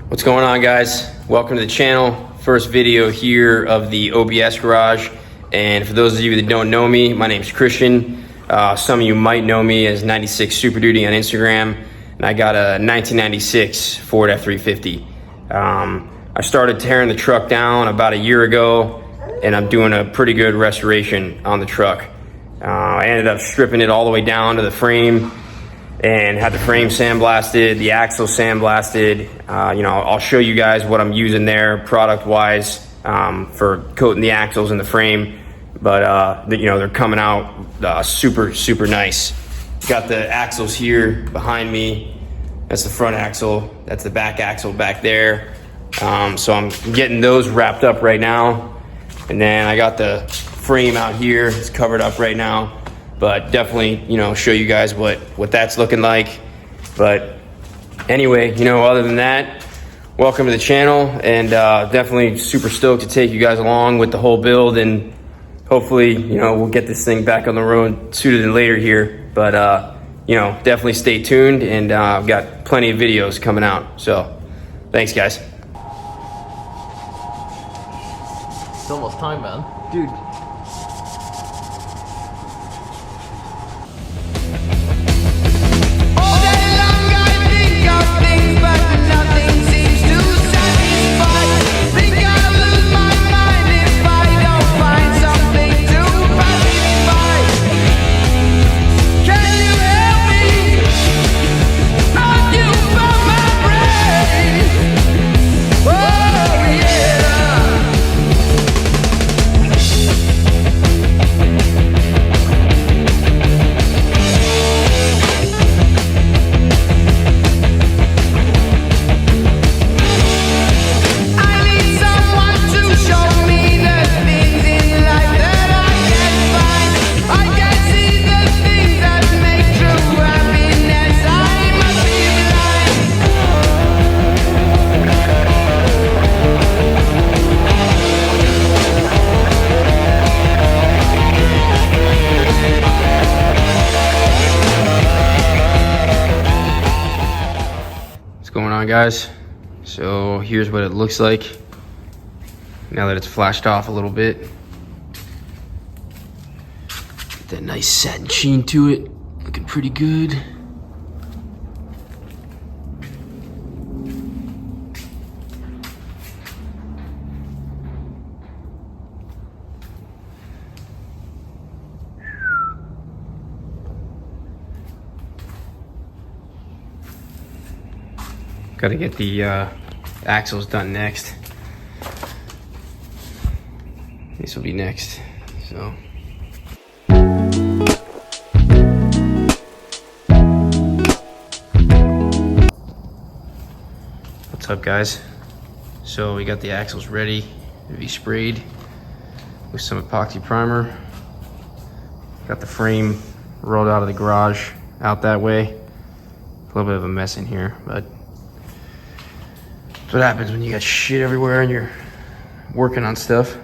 What's going on, guys? Welcome to the channel. First video here of the OBS garage. And for those of you that don't know me, my name's Christian. Some of you might know me as 96 Super Duty on Instagram. And I got a 1996 Ford F350. I started tearing the truck down about a year ago, and I'm doing a pretty good restoration on the truck. I ended up stripping it all the way down to the frame and had the frame sandblasted, the axle sandblasted. I'll show you guys what I'm using there product-wise for coating the axles in the frame. But they're coming out super, super nice. Got the axles here behind me. That's the front axle. That's the back axle back there. So I'm getting those wrapped up right now. And then I got the frame out here. It's covered up right now. But definitely, show you guys what that's looking like. But anyway, other than that, welcome to the channel. And definitely super stoked to take you guys along with the whole build. And hopefully, we'll get this thing back on the road sooner than later here. But, definitely stay tuned. And I've got plenty of videos coming out. So thanks, guys. It's almost time, man. Dude. What's going on, guys? So here's what it looks like now that it's flashed off a little bit. Get that nice satin sheen to it, looking pretty good. Got to get the axles done next. This will be next. So. What's up, guys? So we got the axles ready to be sprayed with some epoxy primer. Got the frame rolled out of the garage out that way. A little bit of a mess in here, but that's what happens when you got shit everywhere and you're working on stuff.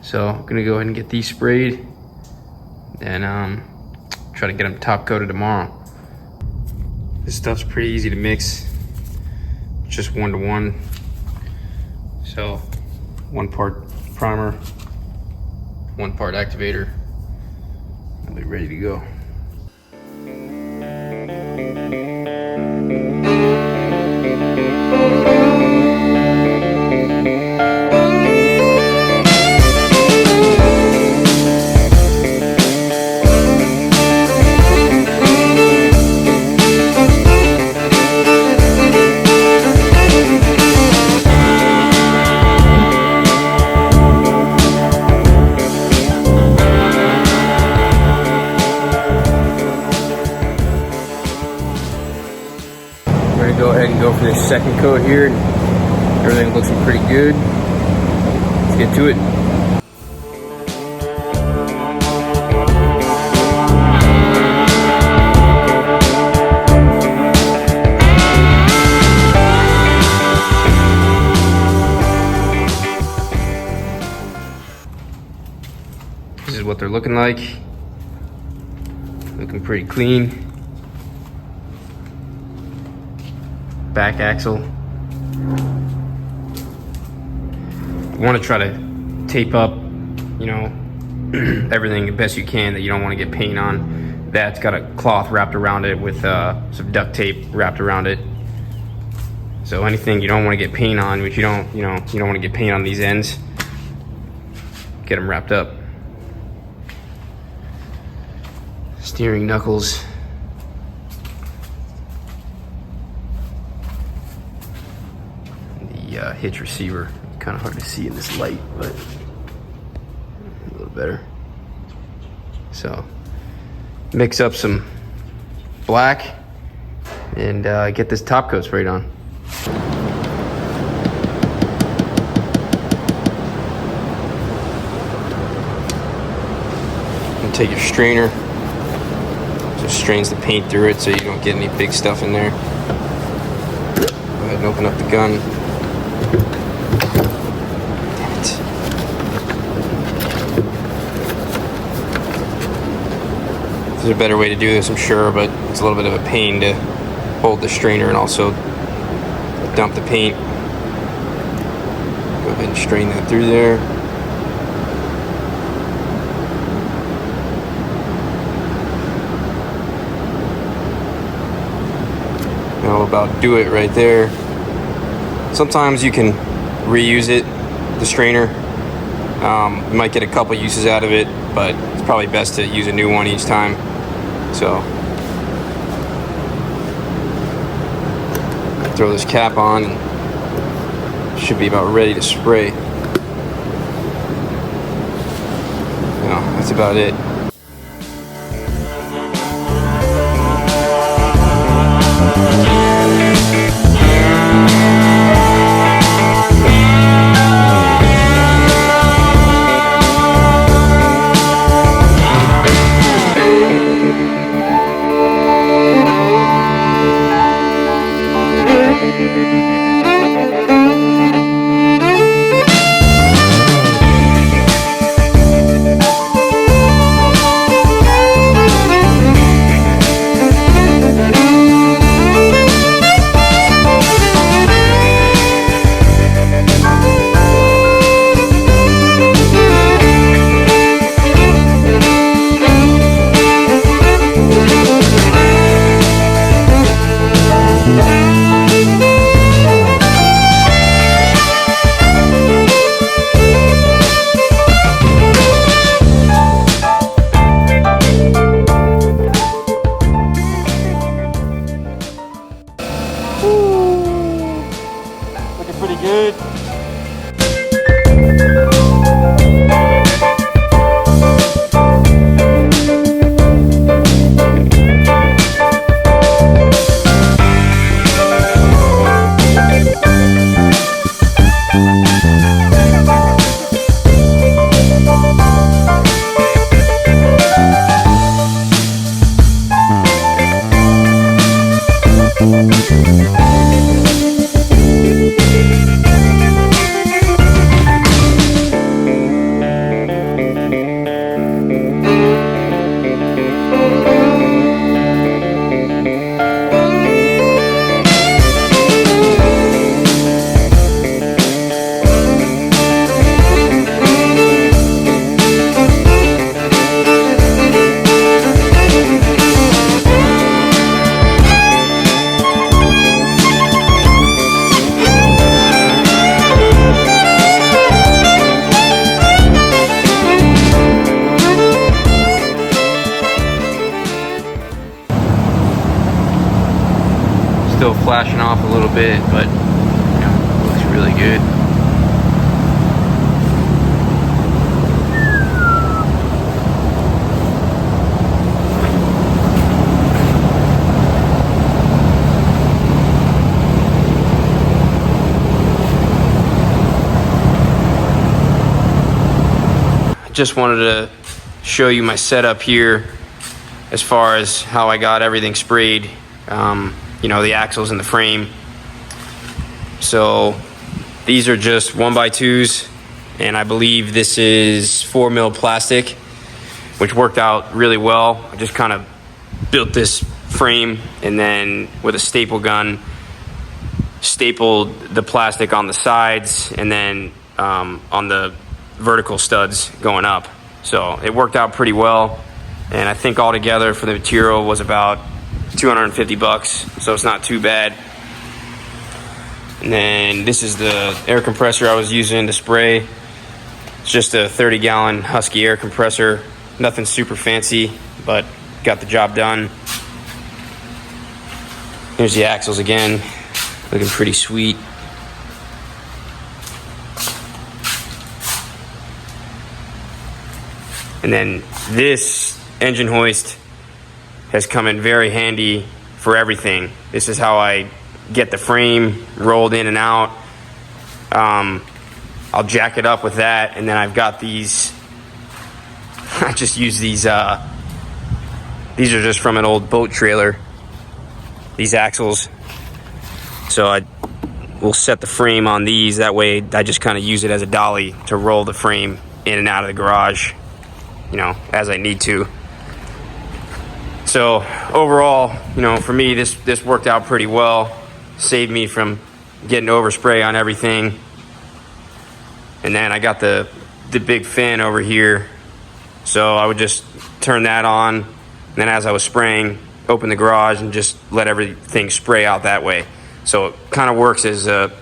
So I'm gonna go ahead and get these sprayed and try to get them top coated tomorrow. This stuff's pretty easy to mix, just 1-to-1. So 1 part primer, 1 part activator. I'll be ready to go. Go ahead and go for this second coat here. Everything looks pretty good. Let's get to it. This is what they're looking like. Looking pretty clean. Back axle You want to try to tape up, you know, everything the best you can that you don't want to get paint on. That's got a cloth wrapped around it with some duct tape wrapped around it. So anything you don't want to get paint on, which you don't want to get paint on these ends, get them wrapped up. Steering knuckles. The hitch receiver. Kind of hard to see in this light, but a little better. So mix up some black and get this top coat sprayed on. And take your strainer, just strains the paint through it so you don't get any big stuff in there. Go ahead and open up the gun. There's a better way to do this, I'm sure, but it's a little bit of a pain to hold the strainer and also dump the paint. Go ahead and strain that through there. That'll about do it right there. Sometimes you can reuse it, the strainer. You might get a couple uses out of it, but it's probably best to use a new one each time. So throw this cap on and should be about ready to spray. No, that's about it. Pretty good. Still flashing off a little bit, but you know, looks really good. Just wanted to show you my setup here as far as how I got everything sprayed. You know, the axles and the frame. So these are just 1x2s, and I believe this is 4mm plastic, which worked out really well. I just kind of built this frame and then with a staple gun stapled the plastic on the sides and then on the vertical studs going up. So it worked out pretty well. And I think altogether for the material was about 250 bucks. So it's not too bad. And then this is the air compressor I was using to spray. It's just a 30-gallon Husky air compressor. Nothing super fancy, but got the job done. Here's the axles again, looking pretty sweet. And then this engine hoist has come in very handy for everything. This is how I get the frame rolled in and out. I'll jack it up with that, and then I've got these. I just use these. These are just from an old boat trailer. These axles. So I will set the frame on these. That way, I just kind of use it as a dolly to roll the frame in and out of the garage, you know, as I need to. So overall, you know, for me, this worked out pretty well. Saved me from getting overspray on everything. And then I got the big fin over here. So I would just turn that on. And then as I was spraying, open the garage and just let everything spray out that way. So it kind of works as a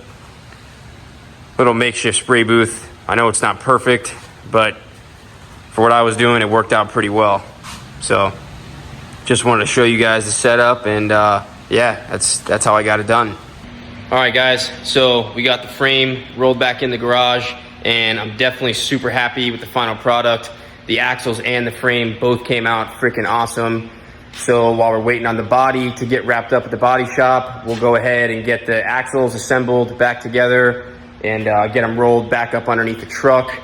little makeshift spray booth. I know it's not perfect, but for what I was doing, it worked out pretty well. So just wanted to show you guys the setup, and yeah, that's how I got it done. All right, guys, so we got the frame rolled back in the garage, and I'm definitely super happy with the final product. The axles and the frame both came out freaking awesome. So while we're waiting on the body to get wrapped up at the body shop, we'll go ahead and get the axles assembled back together and get them rolled back up underneath the truck.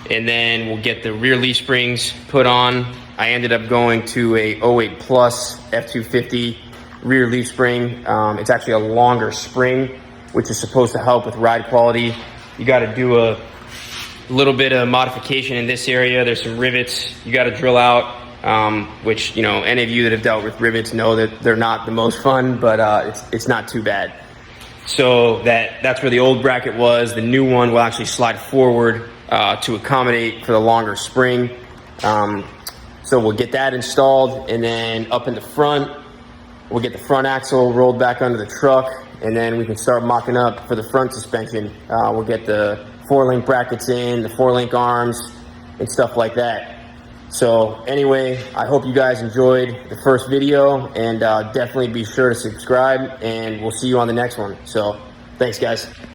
And then we'll get the rear leaf springs put on. I ended up going to a 08 Plus F250 rear leaf spring. It's actually a longer spring, which is supposed to help with ride quality. You got to do a little bit of modification in this area. There's some rivets you got to drill out, which, you know, any of you that have dealt with rivets know that they're not the most fun, but it's not too bad. So that's where the old bracket was. The new one will actually slide forward to accommodate for the longer spring. So we'll get that installed, and then up in the front, we'll get the front axle rolled back under the truck, and then we can start mocking up for the front suspension. We'll get the 4-link brackets in, the 4-link arms, and stuff like that. So anyway, I hope you guys enjoyed the first video, and definitely be sure to subscribe, and we'll see you on the next one. So thanks, guys.